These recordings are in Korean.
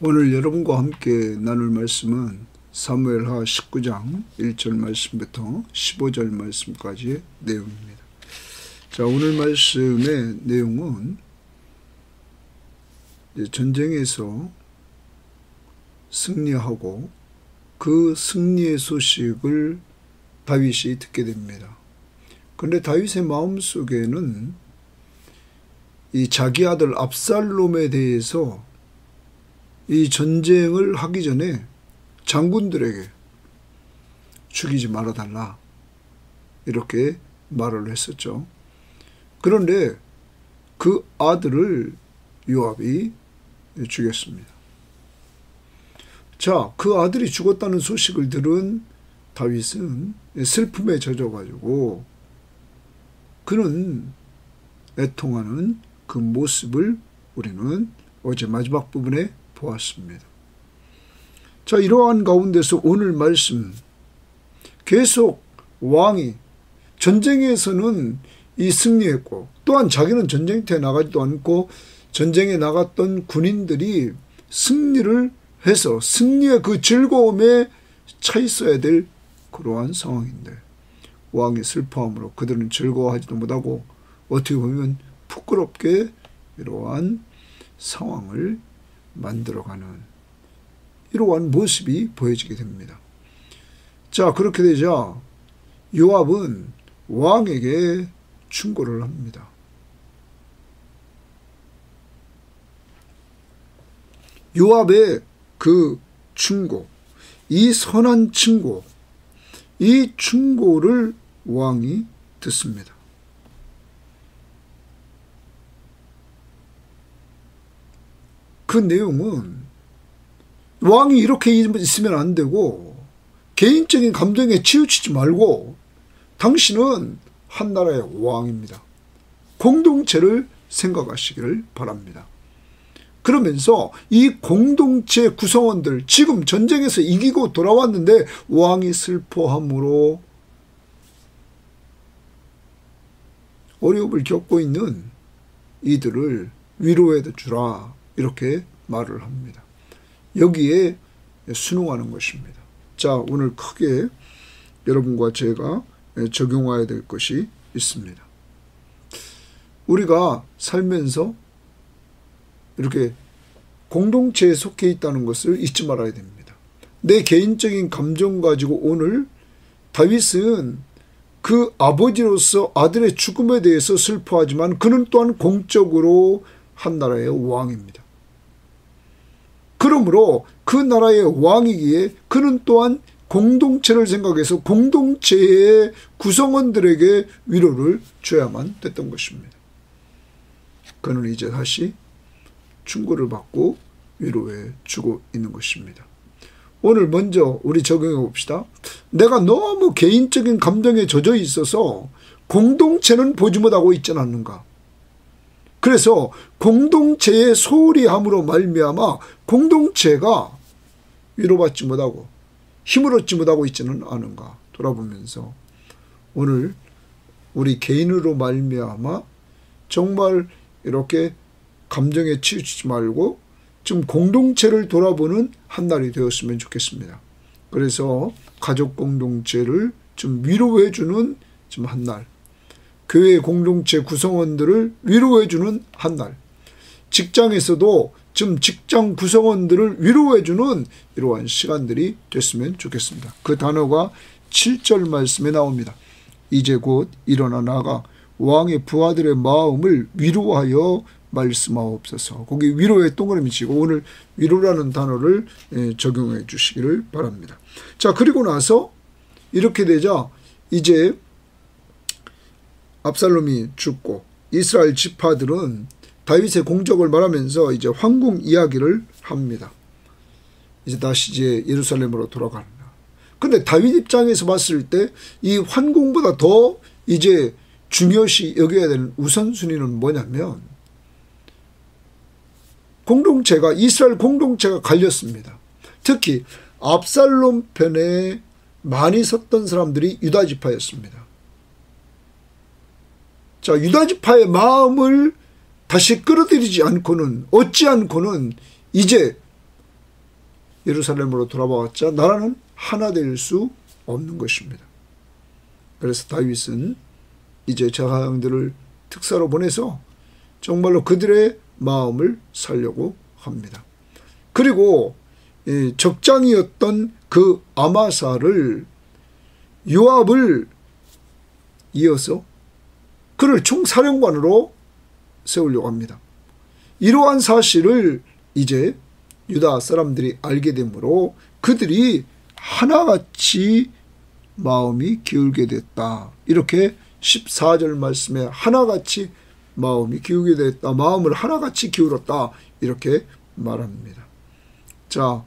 오늘 여러분과 함께 나눌 말씀은 사무엘하 19장 1절 말씀부터 15절 말씀까지의 내용입니다. 자, 오늘 말씀의 내용은 전쟁에서 승리하고 그 승리의 소식을 다윗이 듣게 됩니다. 그런데 다윗의 마음속에는 이 자기 아들 압살롬에 대해서 이 전쟁을 하기 전에 장군들에게 죽이지 말아달라 이렇게 말을 했었죠. 그런데 그 아들을 요압이 죽였습니다. 자, 그 아들이 죽었다는 소식을 들은 다윗은 슬픔에 젖어가지고 그는 애통하는 그 모습을 우리는 어제 마지막 부분에 보았습니다. 자, 이러한 가운데서 오늘 말씀 계속 왕이 전쟁에서는 이 승리했고 또한 자기는 전쟁터에 나가지도 않고 전쟁에 나갔던 군인들이 승리를 해서 승리의 그 즐거움에 차 있어야 될 그러한 상황인데 왕이 슬퍼함으로 그들은 즐거워하지도 못하고 어떻게 보면 부끄럽게 이러한 상황을 만들어가는 이러한 모습이 보여지게 됩니다. 자, 그렇게 되자 요압은 왕에게 충고를 합니다. 요압의 그 충고, 이 선한 충고, 이 충고를 왕이 듣습니다. 그 내용은 왕이 이렇게 있으면 안 되고 개인적인 감정에 치우치지 말고 당신은 한 나라의 왕입니다. 공동체를 생각하시기를 바랍니다. 그러면서 이 공동체 구성원들 지금 전쟁에서 이기고 돌아왔는데 왕이 슬퍼함으로 어려움을 겪고 있는 이들을 위로해 주라 이렇게 말을 합니다. 여기에 순응하는 것입니다. 자, 오늘 크게 여러분과 제가 적용해야 될 것이 있습니다. 우리가 살면서 이렇게 공동체에 속해 있다는 것을 잊지 말아야 됩니다. 내 개인적인 감정 가지고 오늘 다윗은 그 아버지로서 아들의 죽음에 대해서 슬퍼하지만 그는 또한 공적으로 한 나라의 왕입니다. 그러므로 그 나라의 왕이기에 그는 또한 공동체를 생각해서 공동체의 구성원들에게 위로를 줘야만 됐던 것입니다. 그는 이제 다시 충고를 받고 위로해 주고 있는 것입니다. 오늘 먼저 우리 적용해 봅시다. 내가 너무 개인적인 감정에 젖어 있어서 공동체는 보지 못하고 있지는 않는가. 그래서 공동체의 소홀히 함으로 말미암아 공동체가 위로받지 못하고 힘을 얻지 못하고 있지는 않은가 돌아보면서 오늘 우리 개인으로 말미암아 정말 이렇게 감정에 치우치지 말고 좀 공동체를 돌아보는 한 날이 되었으면 좋겠습니다. 그래서 가족 공동체를 좀 위로해주는 좀 한 날, 교회 공동체 구성원들을 위로해주는 한 날, 직장에서도 좀 직장 구성원들을 위로해주는 이러한 시간들이 됐으면 좋겠습니다. 그 단어가 7절 말씀에 나옵니다. 이제 곧 일어나 나가 왕의 부하들의 마음을 위로하여 말씀하옵소서. 거기 위로의 동그라미 치고 오늘 위로라는 단어를 적용해 주시기를 바랍니다. 자, 그리고 나서 이렇게 되자 이제 압살롬이 죽고 이스라엘 지파들은 다윗의 공적을 말하면서 이제 황궁 이야기를 합니다. 이제 다시 이제 예루살렘으로 돌아갑니다. 근데 다윗 입장에서 봤을 때 이 황궁보다 더 이제 중요시 여겨야 되는 우선순위는 뭐냐면 공동체가 이스라엘 공동체가 갈렸습니다. 특히 압살롬 편에 많이 섰던 사람들이 유다 지파였습니다. 자, 유다 지파의 마음을 다시 끌어들이지 않고는 어찌 않고는 이제 예루살렘으로 돌아와봤자 나라는 하나 될 수 없는 것입니다. 그래서 다윗은 이제 제사장들을 특사로 보내서 정말로 그들의 마음을 살려고 합니다. 그리고 적장이었던 그 아마사를 요압을 이어서 그를 총사령관으로 세우려고 합니다. 이러한 사실을 이제 유다 사람들이 알게 되므로 그들이 하나같이 마음이 기울게 됐다. 이렇게 14절 말씀에 하나같이 마음이 기울게 됐다. 마음을 하나같이 기울었다. 이렇게 말합니다. 자,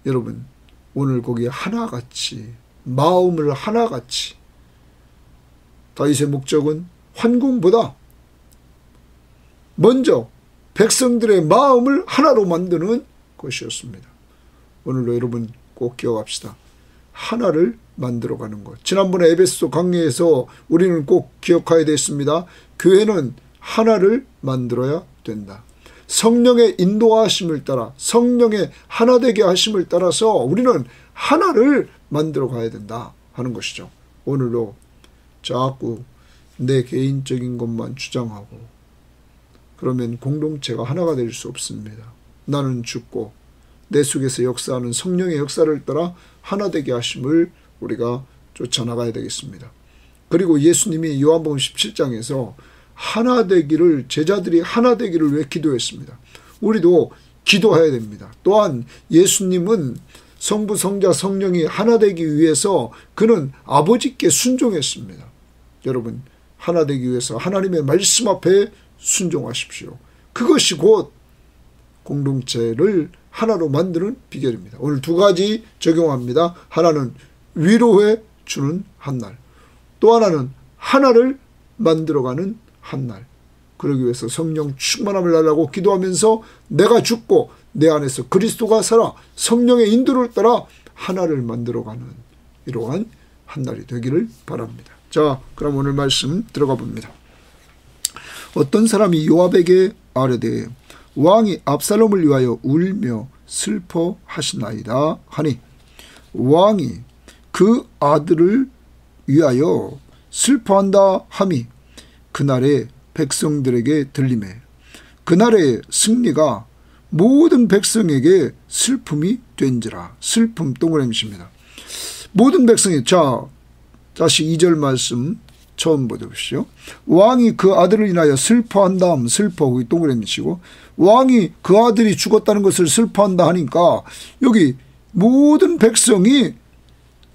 여러분, 오늘 거기에 하나같이, 마음을 하나같이, 다윗의 목적은 환궁보다 먼저 백성들의 마음을 하나로 만드는 것이었습니다. 오늘도 여러분 꼭 기억합시다. 하나를 만들어가는 것. 지난번에 에베소 강의에서 우리는 꼭 기억해야 됐습니다. 교회는 하나를 만들어야 된다. 성령의 인도하심을 따라, 성령의 하나되게 하심을 따라서 우리는 하나를 만들어 가야 된다 하는 것이죠. 오늘도 자꾸 내 개인적인 것만 주장하고 그러면 공동체가 하나가 될 수 없습니다. 나는 죽고 내 속에서 역사하는 성령의 역사를 따라 하나 되게 하심을 우리가 쫓아나가야 되겠습니다. 그리고 예수님이 요한복음 17장에서 하나 되기를, 제자들이 하나 되기를 왜 기도했습니다. 우리도 기도해야 됩니다. 또한 예수님은 성부, 성자, 성령이 하나 되기 위해서 그는 아버지께 순종했습니다. 여러분, 하나 되기 위해서 하나님의 말씀 앞에 순종하십시오. 그것이 곧 공동체를 하나로 만드는 비결입니다. 오늘 두 가지 적용합니다. 하나는 위로해 주는 한날, 또 하나는 하나를 만들어가는 한날. 그러기 위해서 성령 충만함을 달라고 기도하면서 내가 죽고 내 안에서 그리스도가 살아 성령의 인도를 따라 하나를 만들어가는 이러한 한날이 되기를 바랍니다. 자, 그럼 오늘 말씀 들어가 봅니다. 어떤 사람이 요압에게 아뢰되 왕이 압살롬을 위하여 울며 슬퍼하시나이다 하니 왕이 그 아들을 위하여 슬퍼한다 함이 그날의 백성들에게 들리매 그날의 승리가 모든 백성에게 슬픔이 된지라. 슬픔 동그라미입니다. 모든 백성이, 자, 다시 2절 말씀 처음 보십시오. 왕이 그 아들을 인하여 슬퍼한다 하면 슬퍼, 거기 동그라미치고 왕이 그 아들이 죽었다는 것을 슬퍼한다 하니까 여기 모든 백성이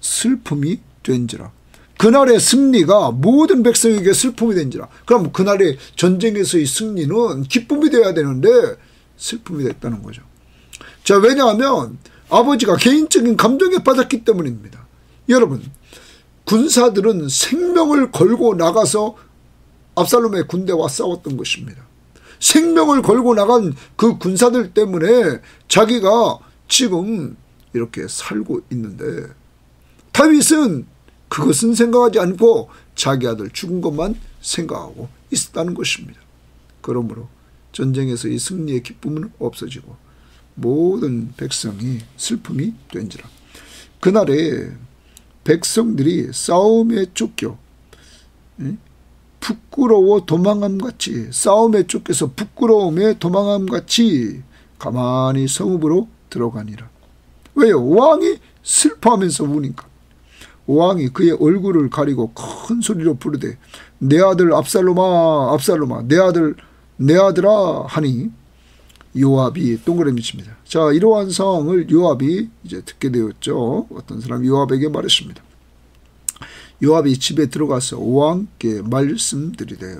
슬픔이 된지라. 그날의 승리가 모든 백성에게 슬픔이 된지라. 그럼 그날의 전쟁에서의 승리는 기쁨이 되어야 되는데 슬픔이 됐다는 거죠. 자, 왜냐하면 아버지가 개인적인 감정에 빠졌기 때문입니다. 여러분, 군사들은 생명을 걸고 나가서 압살롬의 군대와 싸웠던 것입니다. 생명을 걸고 나간 그 군사들 때문에 자기가 지금 이렇게 살고 있는데 다윗은 그것은 생각하지 않고 자기 아들 죽은 것만 생각하고 있었다는 것입니다. 그러므로 전쟁에서의 승리의 기쁨은 없어지고 모든 백성이 슬픔이 된지라. 그날에 백성들이 싸움에 쫓겨 부끄러워 도망함같이, 싸움에 쫓겨서 부끄러움에 도망함같이 가만히 성읍으로 들어가니라. 왜요? 왕이 슬퍼하면서 우니까. 왕이 그의 얼굴을 가리고 큰 소리로 부르되 내 아들 압살롬아, 압살롬아, 내 아들아 하니 요압이 동그라미 칩니다. 자, 이러한 상황을 요압이 이제 듣게 되었죠. 어떤 사람이 요압에게 말했습니다. 요압이 집에 들어가서 왕께 말씀드리되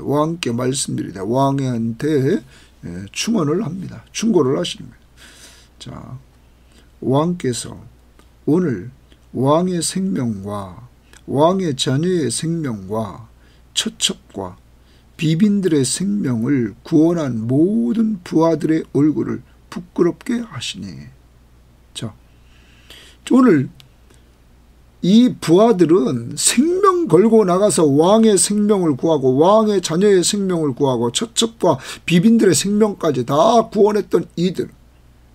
왕한테 충언을 합니다. 충고를 하시는 거예요. 자, 왕께서 오늘 왕의 생명과 왕의 자녀의 생명과 처첩과 비빈들의 생명을 구원한 모든 부하들의 얼굴을 부끄럽게 하시니. 자, 오늘 이 부하들은 생명 걸고 나가서 왕의 생명을 구하고 왕의 자녀의 생명을 구하고 처첩과 비빈들의 생명까지 다 구원했던 이들.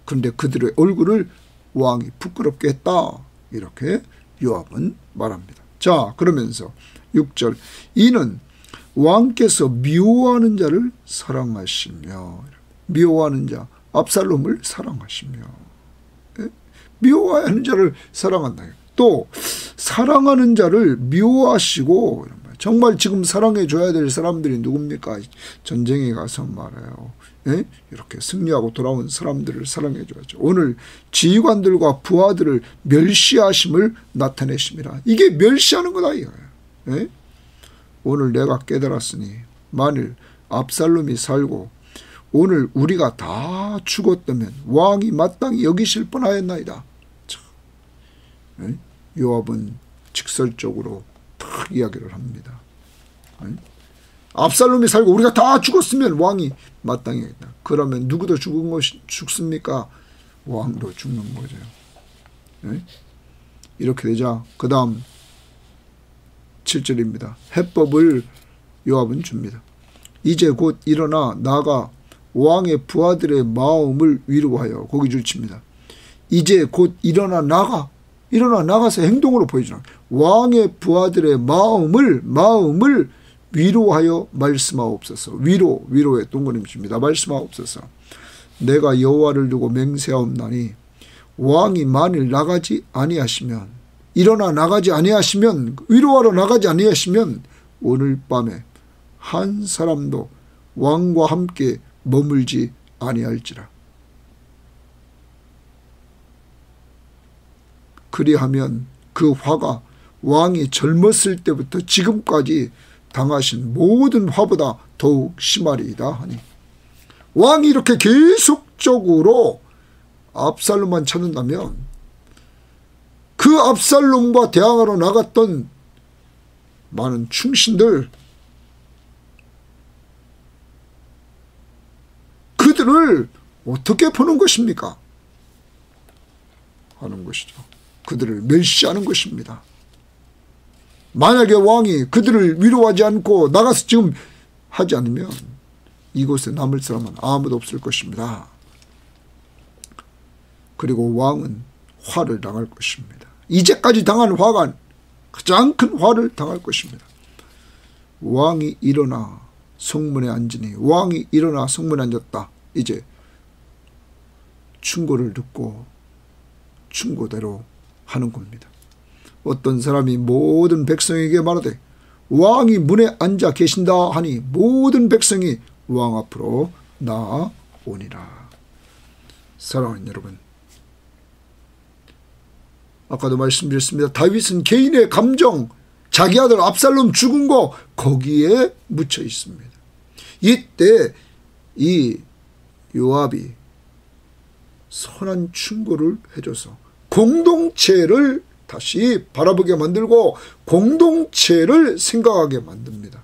그런데 그들의 얼굴을 왕이 부끄럽게 했다. 이렇게 요압은 말합니다. 자, 그러면서 6절 이는 왕께서 미워하는 자를 사랑하시며, 미워하는 자 압살롬을 사랑하시며, 미워하는 자를 사랑한다. 또 사랑하는 자를 미워하시고, 정말 지금 사랑해 줘야 될 사람들이 누굽니까? 전쟁에 가서 말해요. 이렇게 승리하고 돌아온 사람들을 사랑해 줘야죠. 오늘 지휘관들과 부하들을 멸시하심을 나타내심이라. 이게 멸시하는 거다 이거예요. 오늘 내가 깨달았으니 만일 압살롬이 살고 오늘 우리가 다 죽었다면 왕이 마땅히 여기실 뻔하였나이다. 요압은 직설적으로 딱 이야기를 합니다. 압살롬이 살고 우리가 다 죽었으면 왕이 마땅히 했다. 그러면 누구도 죽습니까? 왕도 죽는 거죠. 이렇게 되자 그 다음 7절입니다. 해법을 요압은 줍니다. 이제 곧 일어나 나가 왕의 부하들의 마음을 위로하여 고기 줄칩니다. 이제 곧 일어나 나가서 행동으로 보여주라. 왕의 부하들의 마음을 위로하여 말씀하옵소서. 위로의 동그림입니다. 말씀하옵소서. 내가 여호와를 두고 맹세하옵나니 왕이 만일 나가지 아니하시면, 일어나 나가지 아니하시면, 위로하러 나가지 아니하시면 오늘 밤에 한 사람도 왕과 함께 머물지 아니할지라. 그리하면 그 화가 왕이 젊었을 때부터 지금까지 당하신 모든 화보다 더욱 심하리이다 하니, 왕이 이렇게 계속적으로 압살롬만 찾는다면 그 압살롬과 대항하러 나갔던 많은 충신들, 그들을 어떻게 보는 것입니까? 하는 것이죠. 그들을 멸시하는 것입니다. 만약에 왕이 그들을 위로하지 않고 나가서 지금 하지 않으면 이곳에 남을 사람은 아무도 없을 것입니다. 그리고 왕은 화를 당할 것입니다. 이제까지 당한 화가 가장 큰 화를 당할 것입니다. 왕이 일어나 성문에 앉으니, 왕이 일어나 성문에 앉았다. 이제 충고를 듣고 충고대로 하는 겁니다. 어떤 사람이 모든 백성에게 말하되 왕이 문에 앉아 계신다 하니 모든 백성이 왕 앞으로 나아오니라. 사랑하는 여러분, 아까도 말씀드렸습니다. 다윗은 개인의 감정, 자기 아들 압살롬 죽은 거 거기에 묻혀 있습니다. 이때 이 요압이 선한 충고를 해줘서 공동체를 다시 바라보게 만들고 공동체를 생각하게 만듭니다.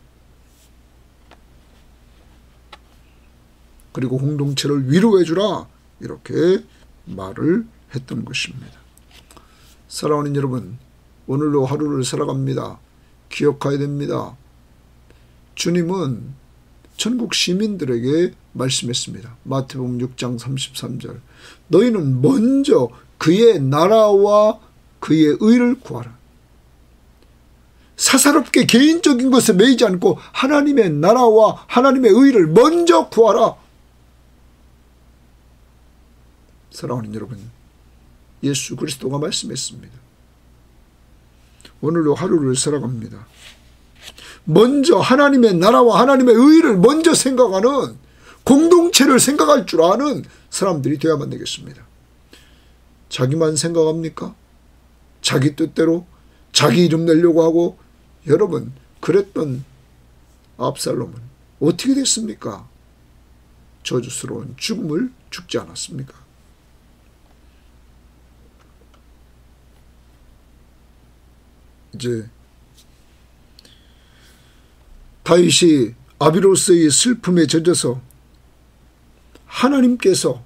그리고 공동체를 위로해주라, 이렇게 말을 했던 것입니다. 사랑하는 여러분, 오늘도 하루를 살아갑니다. 기억해야 됩니다. 주님은 천국 시민들에게 말씀했습니다. 마태복음 6장 33절. 너희는 먼저 그의 나라와 그의 의를 구하라. 사사롭게 개인적인 것에 매이지 않고 하나님의 나라와 하나님의 의를 먼저 구하라. 사랑하는 여러분, 예수 그리스도가 말씀했습니다. 오늘도 하루를 살아갑니다. 먼저 하나님의 나라와 하나님의 의를 먼저 생각하는, 공동체를 생각할 줄 아는 사람들이 되어야만 되겠습니다. 자기만 생각합니까? 자기 뜻대로 자기 이름 내려고 하고. 여러분, 그랬던 압살롬은 어떻게 됐습니까? 저주스러운 죽음을 죽지 않았습니까? 이제 다윗이 아비로스의 슬픔에 젖어서 하나님께서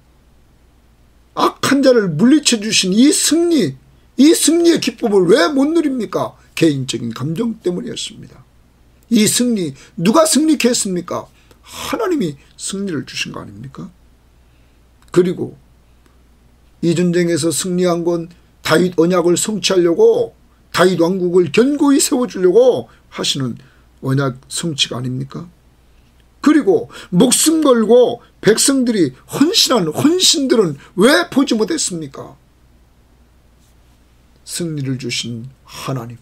악한 자를 물리쳐 주신 이 승리의 기쁨을 왜 못 누립니까? 개인적인 감정 때문이었습니다. 이 승리, 누가 승리케 했습니까? 하나님이 승리를 주신 거 아닙니까? 그리고 이 전쟁에서 승리한 건 다윗 언약을 성취하려고, 다윗 왕국을 견고히 세워주려고 하시는 언약 성취가 아닙니까? 그리고 목숨 걸고 백성들이 헌신한 헌신들은 왜 보지 못했습니까? 승리를 주신 하나님,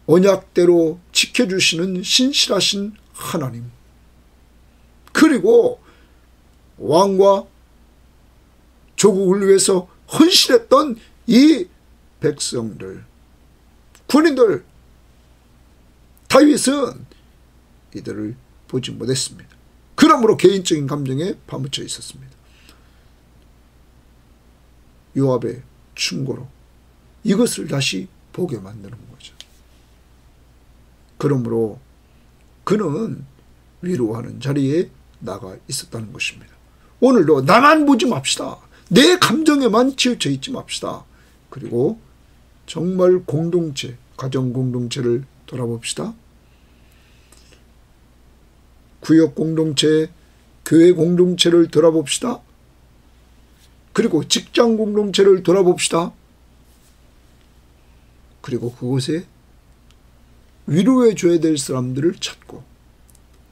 언약대로 지켜주시는 신실하신 하나님, 그리고 왕과 조국을 위해서 헌신했던 이 백성들, 군인들, 다윗은 이들을 보지 못했습니다. 그러므로 개인적인 감정에 파묻혀 있었습니다. 요압의 충고로 이것을 다시 보게 만드는 거죠. 그러므로 그는 위로하는 자리에 나가 있었다는 것입니다. 오늘도 나만 보지 맙시다. 내 감정에만 치우쳐 있지 맙시다. 그리고 정말 공동체, 가정 공동체를 돌아봅시다. 구역 공동체, 교회 공동체를 돌아봅시다. 그리고 직장 공동체를 돌아봅시다. 그리고 그곳에 위로해 줘야 될 사람들을 찾고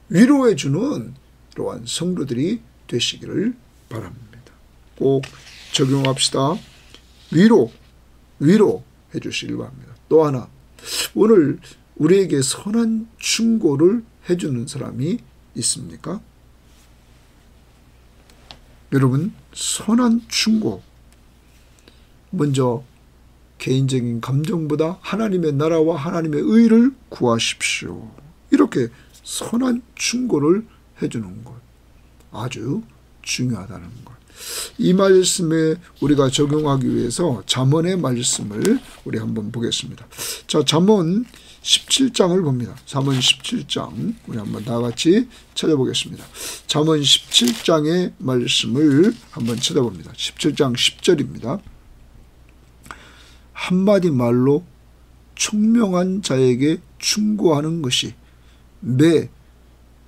위로해 주는 이러한 성도들이 되시기를 바랍니다. 꼭 적용합시다. 위로해 주시길 바랍니다. 또 하나, 오늘 우리에게 선한 충고를 해주는 사람이 있습니까? 여러분, 선한 충고, 먼저 개인적인 감정보다 하나님의 나라와 하나님의 의를 구하십시오. 이렇게 선한 충고를 해주는 것, 아주 중요하다는 것. 이 말씀에 우리가 적용하기 위해서 잠언의 말씀을 우리 한번 보겠습니다. 자, 잠언 17장을 봅니다. 잠언 17장 우리 한번 다 같이 찾아보겠습니다. 잠언 17장의 말씀을 한번 찾아봅니다. 17장 10절입니다. 한마디 말로 총명한 자에게 충고하는 것이 매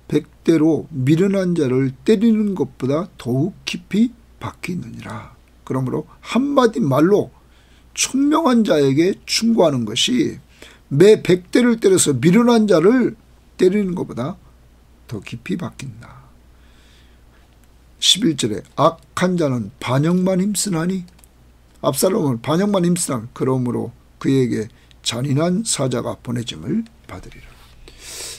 100대로 미련한 자를 때리는 것보다 더욱 깊이 박혀 있느니라. 그러므로 한마디 말로 총명한 자에게 충고하는 것이 매 100대를 때려서 미련한 자를 때리는 것보다 더 깊이 박힌다. 11절에 악한 자는 반역만 힘쓰나니, 압살롬은 반역만 힘쓰나 그러므로 그에게 잔인한 사자가 보내짐을 받으리라.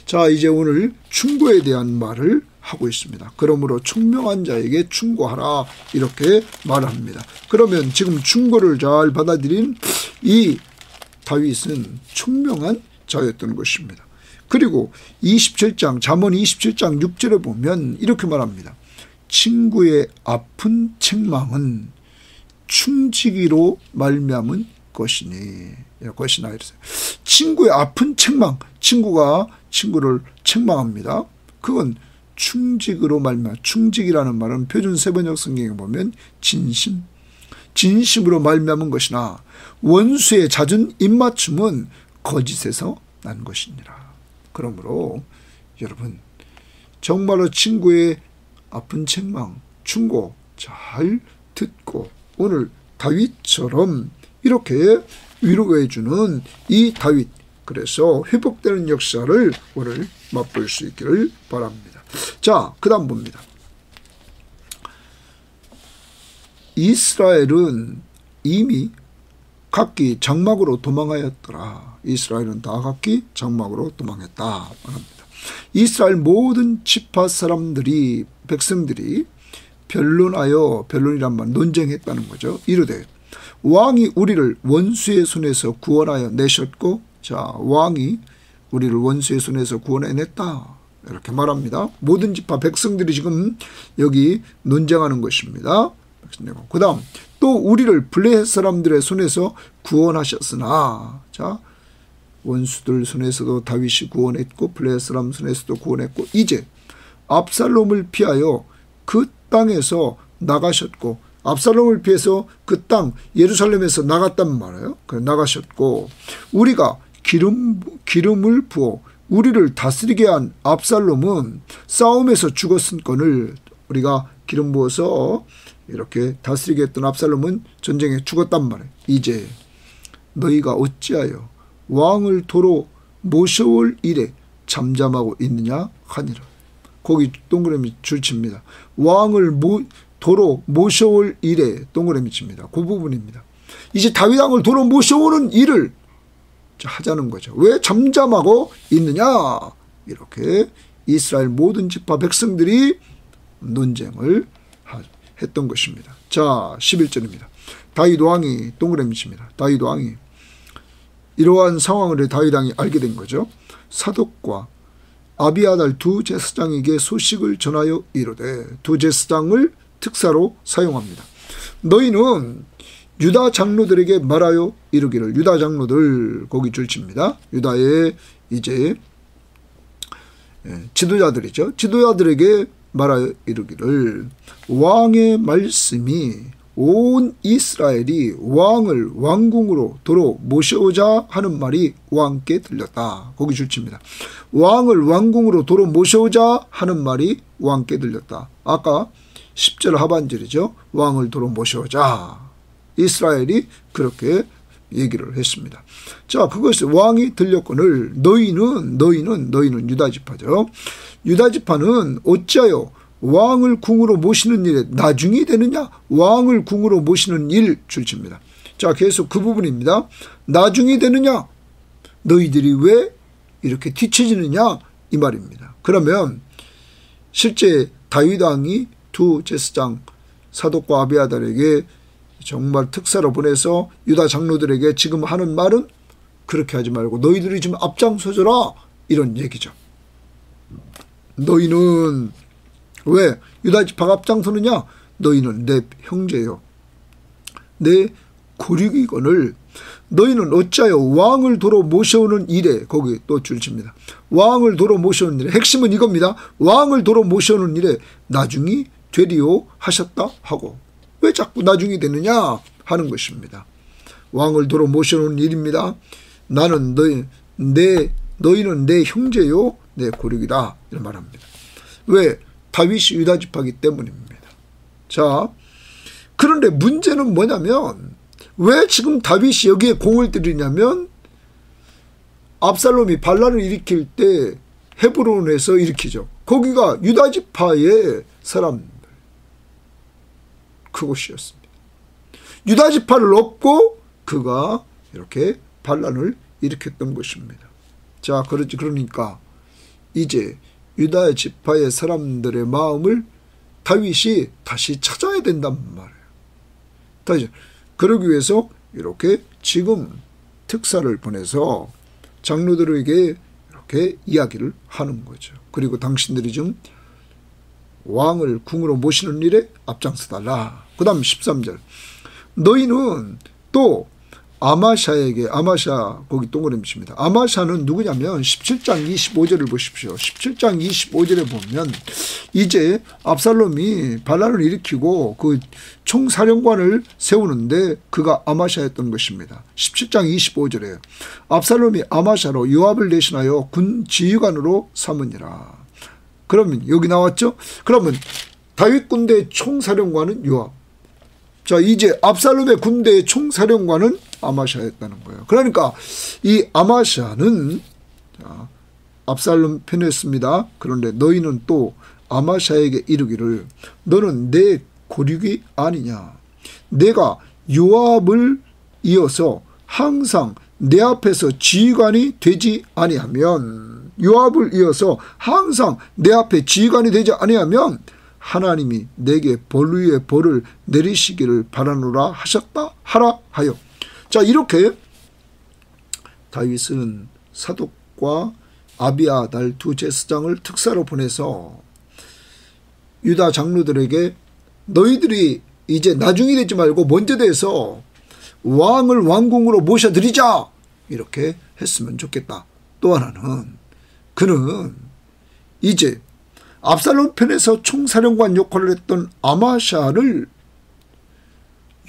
자, 이제 오늘 충고에 대한 말을 하고 있습니다. 그러므로 총명한 자에게 충고하라, 이렇게 말합니다. 그러면 지금 충고를 잘 받아들인 이 다윗은 총명한 자였던 것입니다. 그리고 27장, 잠언 27장 6절에 보면 이렇게 말합니다. 친구의 아픈 책망은 충지기로 말미암은 것이니, 것이나 이랬어요. 친구의 아픈 책망, 친구가 친구를 책망합니다. 그건 충직으로 말미암아, 충직이라는 말은 표준 세번역 성경에 보면 진심으로 말미암은 것이나 원수의 잦은 입맞춤은 거짓에서 난 것이니라. 그러므로 여러분, 정말로 친구의 아픈 책망, 충고 잘 듣고 오늘 다윗처럼 이렇게 위로해 주는 이 다윗, 그래서 회복되는 역사를 오늘 맛볼 수 있기를 바랍니다. 자, 그 다음 봅니다. 이스라엘은 이미 각기 장막으로 도망하였더라. 이스라엘은 다 각기 장막으로 도망했다 말합니다. 이스라엘 모든 지파 사람들이, 백성들이 변론이란 말, 논쟁했다는 거죠. 이르되 왕이 우리를 원수의 손에서 구원하여 내셨고, 자, 왕이 우리를 원수의 손에서 구원해냈다, 이렇게 말합니다. 모든 지파 백성들이 지금 여기 논쟁하는 것입니다. 그 다음 또 우리를 블레셋 사람들의 손에서 구원하셨으나, 자, 원수들 손에서도 다윗이 구원했고 블레셋 사람 손에서도 구원했고 이제 압살롬을 피하여 그 땅에서 나가셨고, 압살롬을 피해서 그 땅 예루살렘에서 나갔단 말이에요. 나가셨고, 우리가 기름을 부어 우리를 다스리게 한 압살롬은 싸움에서 죽었은 건을 우리가 기름 부어서 이렇게 다스리게 했던 압살롬은 전쟁에 죽었단 말이에요. 이제 너희가 어찌하여 왕을 도로 모셔올 일에 잠잠하고 있느냐 하니라. 거기 동그라미 줄칩니다. 왕을 도로 모셔올 일에 동그라미 칩니다. 그 부분입니다. 이제 다윗 왕을 도로 모셔오는 일을 하자는 거죠. 왜 잠잠하고 있느냐? 이렇게 이스라엘 모든 지파 백성들이 논쟁을 했던 것입니다. 자, 11절입니다. 다윗 왕이 동그라미 칩니다. 다윗 왕이 이러한 상황을 다윗 왕이 알게 된 거죠. 사독과 아비아달 두 제사장에게 소식을 전하여 이르되, 두 제사장을 특사로 사용합니다. 너희는 유다 장로들에게 말하여 이르기를. 유다 장로들 거기 줄칩니다. 유다의 이제 지도자들이죠. 지도자들에게 말하여 이르기를 왕의 말씀이 온 이스라엘이 왕을 왕궁으로 도로 모셔오자 하는 말이 왕께 들렸다. 거기 줄칩니다. 왕을 왕궁으로 도로 모셔오자 하는 말이 왕께 들렸다. 아까 10절 하반절이죠. 왕을 도로 모셔오자. 이스라엘이 그렇게 얘기를 했습니다. 자, 그것이 왕이 들렸거늘 너희는 유다지파죠. 유다지파는 어찌하여 왕을 궁으로 모시는 일에 나중이 되느냐? 왕을 궁으로 모시는 일 줄칩니다. 자, 계속 그 부분입니다. 나중이 되느냐? 너희들이 왜 이렇게 뒤처지느냐? 이 말입니다. 그러면 실제 다윗 왕이 두 제사장 사독과 아비아달에게 정말 특사로 보내서 유다 장로들에게 지금 하는 말은 그렇게 하지 말고 너희들이 지금 앞장서줘라, 이런 얘기죠. 너희는 왜 유다 지파가 앞장서느냐? 너희는 내 형제요, 내 고륙이거늘 너희는 어찌하여 왕을 도로 모셔오는 일에, 거기 또 줄칩니다. 왕을 도로 모셔오는 일에, 핵심은 이겁니다. 왕을 도로 모셔오는 일에 나중이 되리오 하셨다 하고, 왜 자꾸 나중이 되느냐 하는 것입니다. 왕을 도로 모셔오는 일입니다. 너희는 내 형제요, 내 고륙이다, 이런 말합니다. 왜? 다윗이 유다 지파이기 때문입니다. 자, 그런데 문제는 뭐냐면 왜 지금 다윗이 여기에 공을 들이냐면 압살롬이 반란을 일으킬 때 헤브론에서 일으키죠. 거기가 유다 지파의 사람들, 그곳이었습니다. 유다 지파를 업고 그가 이렇게 반란을 일으켰던 것입니다. 자, 그러니까 이제 유다 지파의 사람들의 마음을 다윗이 다시 찾아야 된단 말이에요. 다시 그러기 위해서 이렇게 지금 특사를 보내서 장로들에게 이렇게 이야기를 하는 거죠. 그리고 당신들이 좀 왕을 궁으로 모시는 일에 앞장서달라. 그 다음 13절. 너희는 또 아마샤에게, 아마샤 거기 동그라미 칩니다. 아마샤는 누구냐면 17장 25절을 보십시오. 17장 25절에 보면 이제 압살롬이 반란을 일으키고 그 총사령관을 세우는데 그가 아마샤였던 것입니다. 17장 25절에 압살롬이 아마샤로 요압을 대신하여 군 지휘관으로 삼으니라. 그러면 여기 나왔죠? 그러면 다윗 군대의 총사령관은 요압. 자, 이제 압살롬의 군대의 총사령관은 아마샤였다는 거예요. 그러니까 이 아마샤는 압살롬 편이었습니다. 그런데 너희는 또 아마샤에게 이르기를 너는 내 고륙이 아니냐. 내가 요압을 이어서 항상 내 앞에서 지휘관이 되지 아니하면, 요압을 이어서 항상 내 앞에 지휘관이 되지 아니하면 하나님이 내게 벌 위에 벌을 내리시기를 바라노라 하셨다 하라 하여. 자, 이렇게 다윗은 사독과 아비아달 두 제사장을 특사로 보내서 유다 장로들에게 너희들이 이제 나중이 되지 말고 먼저 돼서 왕을 왕궁으로 모셔드리자, 이렇게 했으면 좋겠다. 또 하나는 그는 이제 압살롬 편에서 총사령관 역할을 했던 아마샤를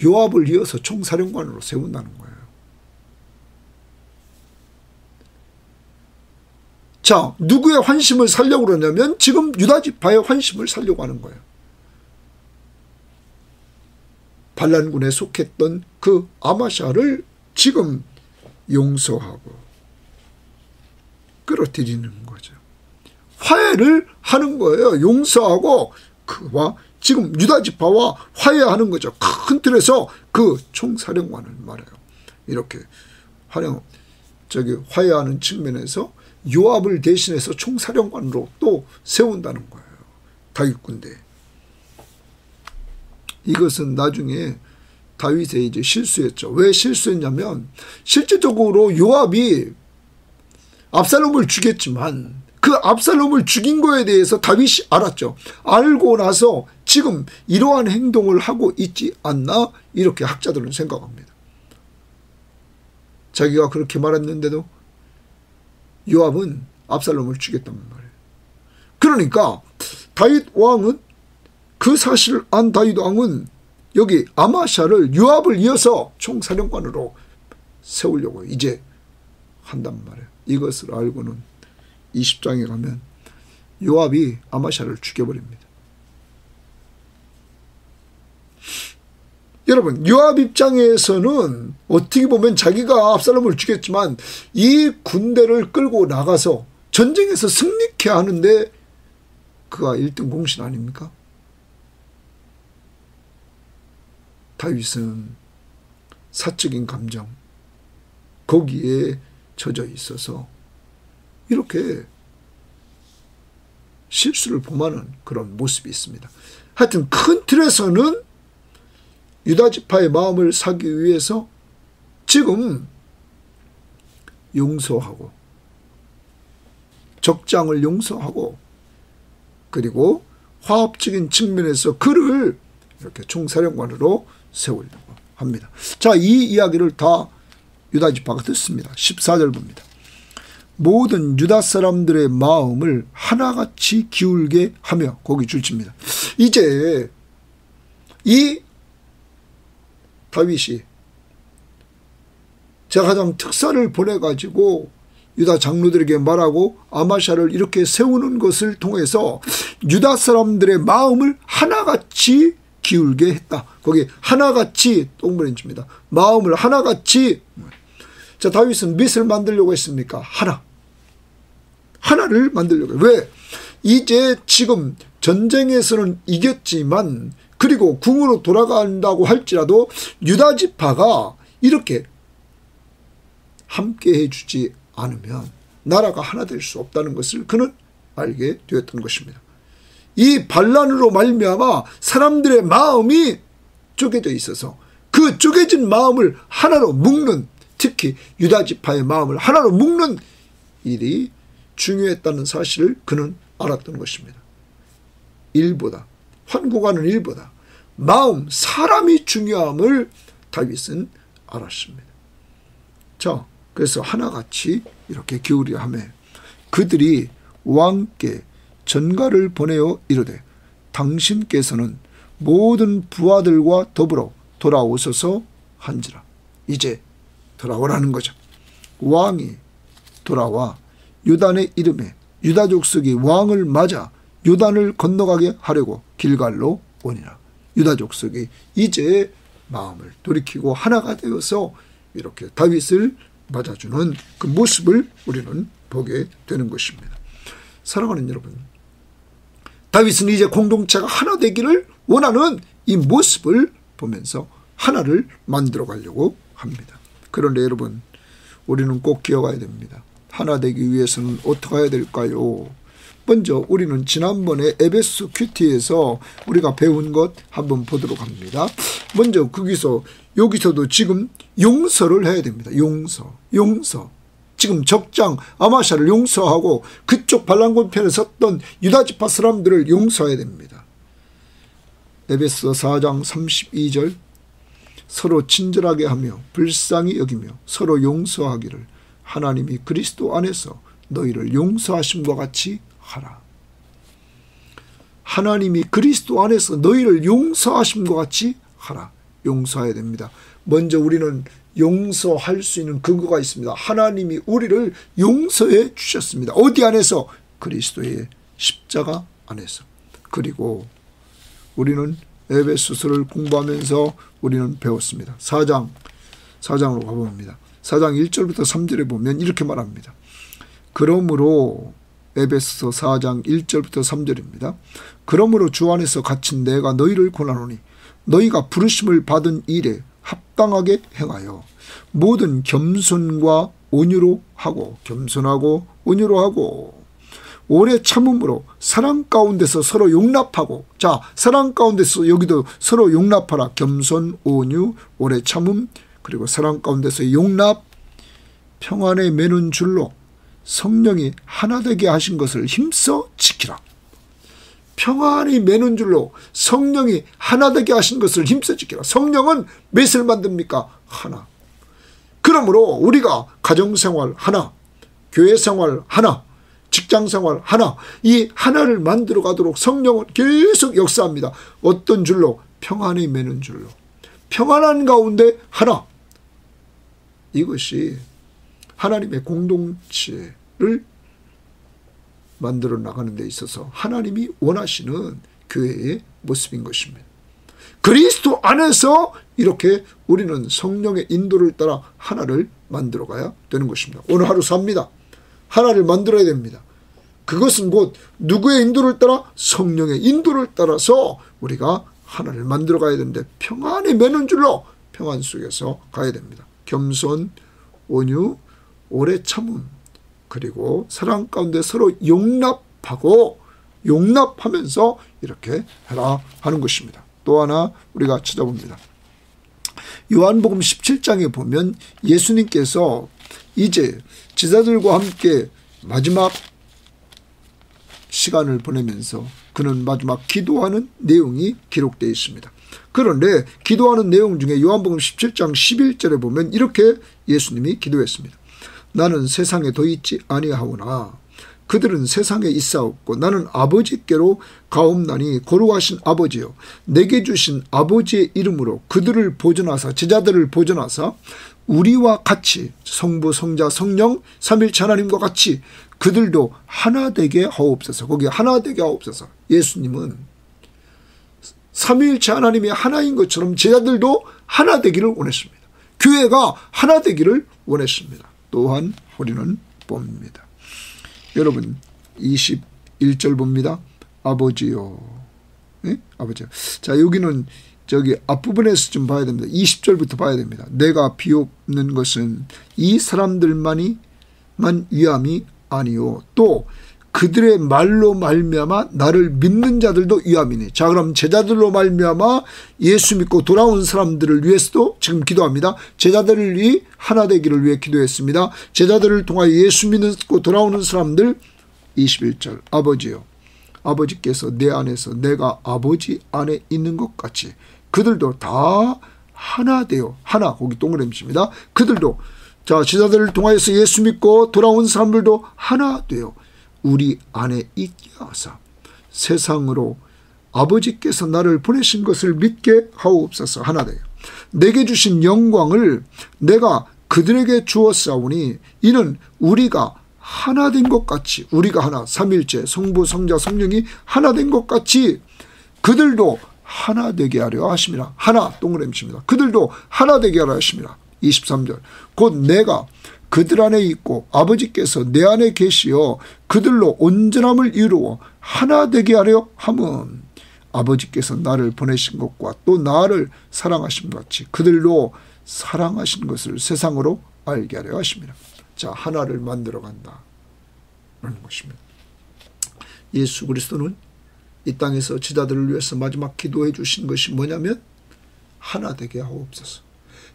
요압을 이어서 총사령관으로 세운다는 거예요. 자, 누구의 환심을 살려고 그러냐면 지금 유다 지파의 환심을 살려고 하는 거예요. 반란군에 속했던 그 아마샤를 지금 용서하고 끌어들이는 거죠. 화해를 하는 거예요. 용서하고 그와 지금 유다지파와 화해하는 거죠. 큰 틀에서 그 총사령관을 말해요. 이렇게 화해하는 측면에서 요압을 대신해서 총사령관으로 또 세운다는 거예요. 다윗 군대. 이것은 나중에 다윗의 이제 실수였죠. 왜 실수했냐면 실제적으로 요압이 압살롬을 죽였지만 그 압살롬을 죽인 거에 대해서 다윗이 알았죠. 알고 나서 지금 이러한 행동을 하고 있지 않나 이렇게 학자들은 생각합니다. 자기가 그렇게 말했는데도 요압은 압살롬을 죽였단 말이에요. 그러니까 다윗 왕은 그 사실을 안 다윗 왕은 여기 아마샤를 요압을 이어서 총사령관으로 세우려고 이제 한단 말이에요. 이것을 알고는 20장에 가면 요압이 아마샤를 죽여버립니다. 여러분, 요압 입장에서는 어떻게 보면 자기가 압살롬을 죽였지만 이 군대를 끌고 나가서 전쟁에서 승리케 하는데 그가 1등 공신 아닙니까? 다윗은 사적인 감정 거기에 젖어 있어서 이렇게 실수를 범하는 그런 모습이 있습니다. 하여튼 큰 틀에서는 유다지파의 마음을 사기 위해서 지금 용서하고 적장을 용서하고 그리고 화합적인 측면에서 그를 이렇게 총사령관으로 세우려고 합니다. 자, 이 이야기를 다 유다지파가 듣습니다. 14절 봅니다. 모든 유다 사람들의 마음을 하나같이 기울게 하며 거기 줄칩니다. 이제 이 다윗이 제가장 특사를 보내가지고 유다 장로들에게 말하고 아마샤를 이렇게 세우는 것을 통해서 유다 사람들의 마음을 하나같이 기울게 했다. 거기 하나같이 똥브랜치입니다. 마음을 하나같이. 자, 다윗은 무엇을 만들려고 했습니까? 하나를 만들려고 해요. 왜? 이제 지금 전쟁에서는 이겼지만 그리고 궁으로 돌아간다고 할지라도 유다지파가 이렇게 함께 해주지 않으면 나라가 하나 될 수 없다는 것을 그는 알게 되었던 것입니다. 이 반란으로 말미암아 사람들의 마음이 쪼개져 있어서 그 쪼개진 마음을 하나로 묶는, 특히 유다지파의 마음을 하나로 묶는 일이 중요했다는 사실을 그는 알았던 것입니다. 일보다, 환국하는 일보다 마음, 사람이 중요함을 다윗은 알았습니다. 자, 그래서 하나같이 이렇게 기울여 하며 그들이 왕께 전가를 보내어 이르되 당신께서는 모든 부하들과 더불어 돌아오소서 한지라. 이제 돌아오라는 거죠. 왕이 돌아와 요단의 이름에 유다 족속이 왕을 맞아 요단을 건너가게 하려고 길갈로 오니라. 유다 족속이 이제 마음을 돌이키고 하나가 되어서 이렇게 다윗을 맞아주는 그 모습을 우리는 보게 되는 것입니다. 사랑하는 여러분, 다윗은 이제 공동체가 하나 되기를 원하는 이 모습을 보면서 하나를 만들어 가려고 합니다. 그런데 여러분, 우리는 꼭 기억해야 됩니다. 하나 되기 위해서는 어떻게 해야 될까요? 먼저 우리는 지난번에 에베소 큐티에서 우리가 배운 것 한번 보도록 합니다. 먼저 여기서도 지금 용서를 해야 됩니다. 용서. 지금 적장 아마샤를 용서하고 그쪽 반란군 편에 섰던 유다지파 사람들을 용서해야 됩니다. 에베소 4장 32절 서로 친절하게 하며 불쌍히 여기며 서로 용서하기를 하나님이 그리스도 안에서 너희를 용서하심과 같이 하라. 하나님이 그리스도 안에서 너희를 용서하심과 같이 하라. 용서해야 됩니다. 먼저 우리는 용서할 수 있는 근거가 있습니다. 하나님이 우리를 용서해 주셨습니다. 어디 안에서? 그리스도의 십자가 안에서. 그리고 우리는 에베소서를 공부하면서 우리는 배웠습니다. 4장으로 가봅니다. 4장 1절부터 3절에 보면 이렇게 말합니다. 그러므로 에베소서 4장 1절부터 3절입니다. 그러므로 주 안에서 갇힌 내가 너희를 권하노니 너희가 부르심을 받은 일에 합당하게 행하여 모든 겸손과 온유로 하고 겸손하고 온유로 하고 오래 참음으로 사랑 가운데서 서로 용납하고, 자, 사랑 가운데서 여기도 서로 용납하라. 겸손, 온유, 오래 참음, 그리고 사랑 가운데서 용납, 평안에 매는 줄로 성령이 하나 되게 하신 것을 힘써 지키라. 평안이 매는 줄로 성령이 하나 되게 하신 것을 힘써 지키라. 성령은 몇을 만듭니까? 하나. 그러므로 우리가 가정생활 하나, 교회생활 하나, 직장생활 하나, 이 하나를 만들어 가도록 성령은 계속 역사합니다. 어떤 줄로? 평안이 매는 줄로. 평안한 가운데 하나. 이것이 하나님의 공동체를 만들어 나가는 데 있어서 하나님이 원하시는 교회의 모습인 것입니다. 그리스도 안에서 이렇게 우리는 성령의 인도를 따라 하나를 만들어 가야 되는 것입니다. 오늘 하루 삽니다. 하나를 만들어야 됩니다. 그것은 곧 누구의 인도를 따라? 성령의 인도를 따라서 우리가 하나를 만들어 가야 되는데 평안이 매는 줄로 평안 속에서 가야 됩니다. 겸손, 온유, 오래 참음, 그리고 사랑 가운데 서로 용납하면서 이렇게 해라 하는 것입니다. 또 하나 우리가 찾아봅니다. 요한복음 17장에 보면 예수님께서 이제 제자들과 함께 마지막 시간을 보내면서 그는 마지막 기도하는 내용이 기록되어 있습니다. 그런데 기도하는 내용 중에 요한복음 17장 11절에 보면 이렇게 예수님이 기도했습니다. 나는 세상에 더 있지 아니하오나 그들은 세상에 있사옵고 나는 아버지께로 가옵나니 거룩하신 아버지여 내게 주신 아버지의 이름으로 그들을 보존하사 제자들을 보존하사 우리와 같이 성부 성자 성령 삼일체 하나님과 같이 그들도 하나 되게 하옵소서. 거기 하나 되게 하옵소서. 예수님은 삼일체 하나님이 하나인 것처럼 제자들도 하나 되기를 원했습니다. 교회가 하나 되기를 원했습니다. 또한 우리는 봅니다. 여러분 21절 봅니다. 아버지요. 네? 아버지요. 자, 여기는 저기 앞부분에서 좀 봐야 됩니다. 20절부터 봐야 됩니다. 내가 비옵는 것은 이 사람들만이 위함이 아니요 또 그들의 말로 말미암아 나를 믿는 자들도 위함이니. 자, 그럼 제자들로 말미암아 예수 믿고 돌아온 사람들을 위해서도 지금 기도합니다. 제자들이 하나 되기를 위해 기도했습니다. 제자들을 통하여 예수 믿고 돌아오는 사람들. 21절 아버지요 아버지께서 내 안에서 내가 아버지 안에 있는 것 같이 그들도 다 하나 되어. 하나, 거기 동그라미 칩니다. 그들도, 자, 제자들을 통하여서 예수 믿고 돌아온 사람들도 하나 되어 우리 안에 있게 하사 세상으로 아버지께서 나를 보내신 것을 믿게 하옵소서. 하나 되어 내게 주신 영광을 내가 그들에게 주었사오니 이는 우리가 하나 된 것 같이, 우리가 하나, 삼일체 성부 성자 성령이 하나 된 것 같이 그들도 하나 되게 하려 하심이라. 하나, 동그라미 칩니다. 그들도 하나 되게 하려 하심이라. 23절 곧 내가 그들 안에 있고 아버지께서 내 안에 계시어 그들로 온전함을 이루어 하나 되게 하려 함은 아버지께서 나를 보내신 것과 또 나를 사랑하신 것 같이 그들로 사랑하신 것을 세상으로 알게 하려 하십니다. 자, 하나를 만들어 간다 라는 것입니다. 예수 그리스도는 이 땅에서 제자들을 위해서 마지막 기도해 주신 것이 뭐냐면 하나 되게 하옵소서.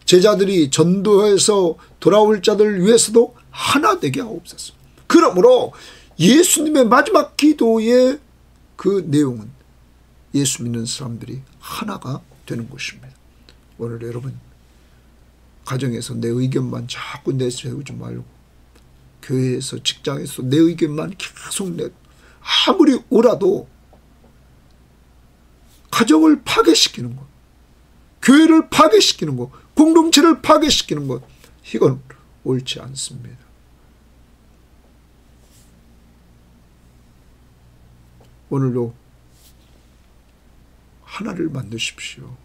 제자들이 전도해서 돌아올 자들을 위해서도 하나 되게 하옵소서. 그러므로 예수님의 마지막 기도의 그 내용은 예수 믿는 사람들이 하나가 되는 것입니다. 오늘 여러분 가정에서 내 의견만 자꾸 내세우지 말고 교회에서 직장에서 내 의견만 계속 아무리 옳아도 가정을 파괴시키는 것, 교회를 파괴시키는 것, 공동체를 파괴시키는 것, 이건 옳지 않습니다. 오늘도 하나를 만드십시오.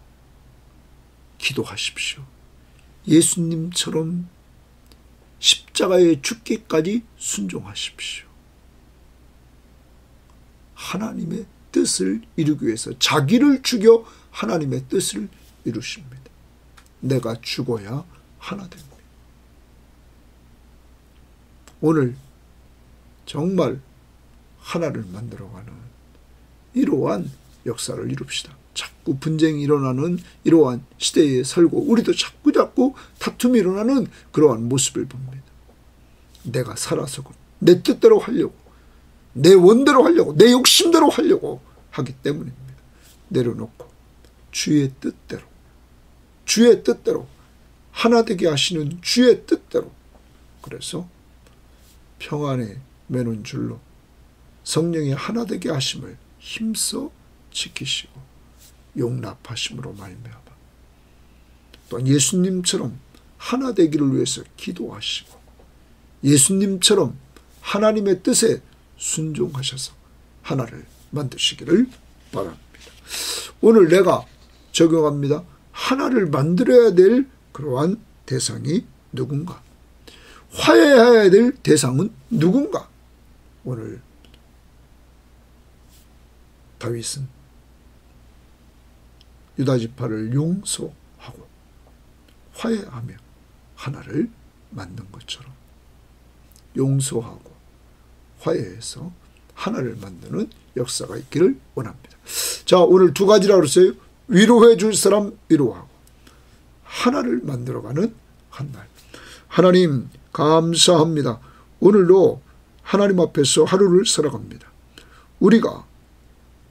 기도하십시오. 예수님처럼 십자가에 죽기까지 순종하십시오. 하나님의 뜻을 이루기 위해서 자기를 죽여 하나님의 뜻을 이루십니다. 내가 죽어야 하나 됩니다. 오늘 정말 하나를 만들어가는 이러한 역사를 이룹시다. 자꾸 분쟁이 일어나는 이러한 시대에 살고 우리도 자꾸 다툼이 일어나는 그러한 모습을 봅니다. 내가 살아서고 내 뜻대로 하려고 내 원대로 하려고 내 욕심대로 하려고 하기 때문입니다. 내려놓고 주의 뜻대로 하나 되게 하시는 주의 뜻대로, 그래서 평안에 매는 줄로 성령의 하나 되게 하심을 힘써 지키시고 용납하심으로 말미암아 또한 예수님처럼 하나 되기를 위해서 기도하시고 예수님처럼 하나님의 뜻에 순종하셔서 하나를 만드시기를 바랍니다. 오늘 내가 적용합니다. 하나를 만들어야 될 그러한 대상이 누군가? 화해해야 될 대상은 누군가? 오늘 다윗은 유다 지파를 용서하고 화해하며 하나를 만든 것처럼 용서하고 화해해서 하나를 만드는 역사가 있기를 원합니다. 자, 오늘 두 가지라고 그랬어요. 위로해 줄 사람 위로하고 하나를 만들어가는 한 날. 하나님 감사합니다. 오늘도 하나님 앞에서 하루를 살아갑니다. 우리가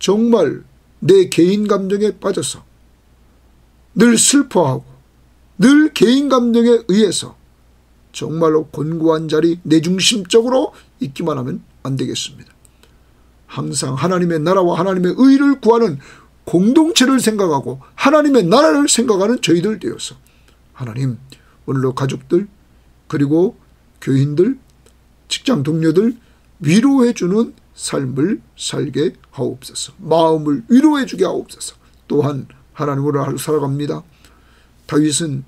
정말 내 개인 감정에 빠져서 늘 슬퍼하고 늘 개인 감정에 의해서 정말로 곤고한 자리 내중심적으로 있기만 하면 안 되겠습니다. 항상 하나님의 나라와 하나님의 의를 구하는 공동체를 생각하고 하나님의 나라를 생각하는 저희들 되어서 하나님 오늘도 가족들 그리고 교인들 직장 동료들 위로해주는 삶을 살게 하옵소서. 마음을 위로해주게 하옵소서. 또한 하나님으로 하루 살아갑니다. 다윗은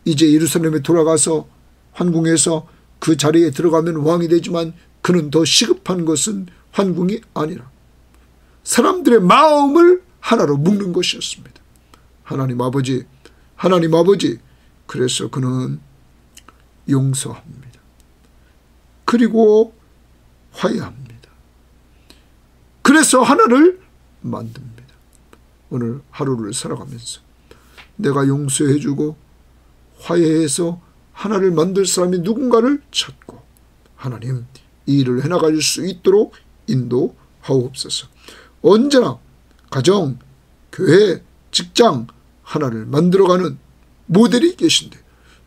이제 예루살렘에 돌아가서 환궁에서 그 자리에 들어가면 왕이 되지만 그는 더 시급한 것은 환궁이 아니라 사람들의 마음을 하나로 묶는 것이었습니다. 하나님 아버지, 그래서 그는 용서합니다. 그리고 화해합니다. 그래서 하나를 만듭니다. 오늘 하루를 살아가면서 내가 용서해주고 화해해서 하나를 만들 사람이 누군가를 찾고 하나님 이 일을 해나갈 수 있도록 인도하옵소서. 언제나 가정, 교회, 직장 하나를 만들어가는 모델이 계신데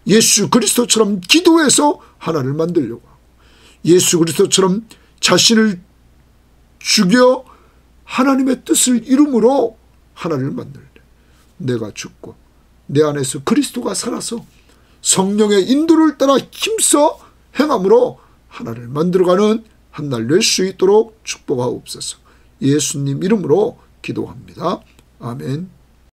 예수 그리스도처럼 기도해서 하나를 만들려고 하고 예수 그리스도처럼 자신을 죽여 하나님의 뜻을 이룸으로 하나를 만들래. 내가 죽고 내 안에서 그리스도가 살아서 성령의 인도를 따라 힘써 행함으로 하나를 만들어가는 한 날 될 수 있도록 축복하옵소서. 예수님 이름으로 기도합니다. 아멘.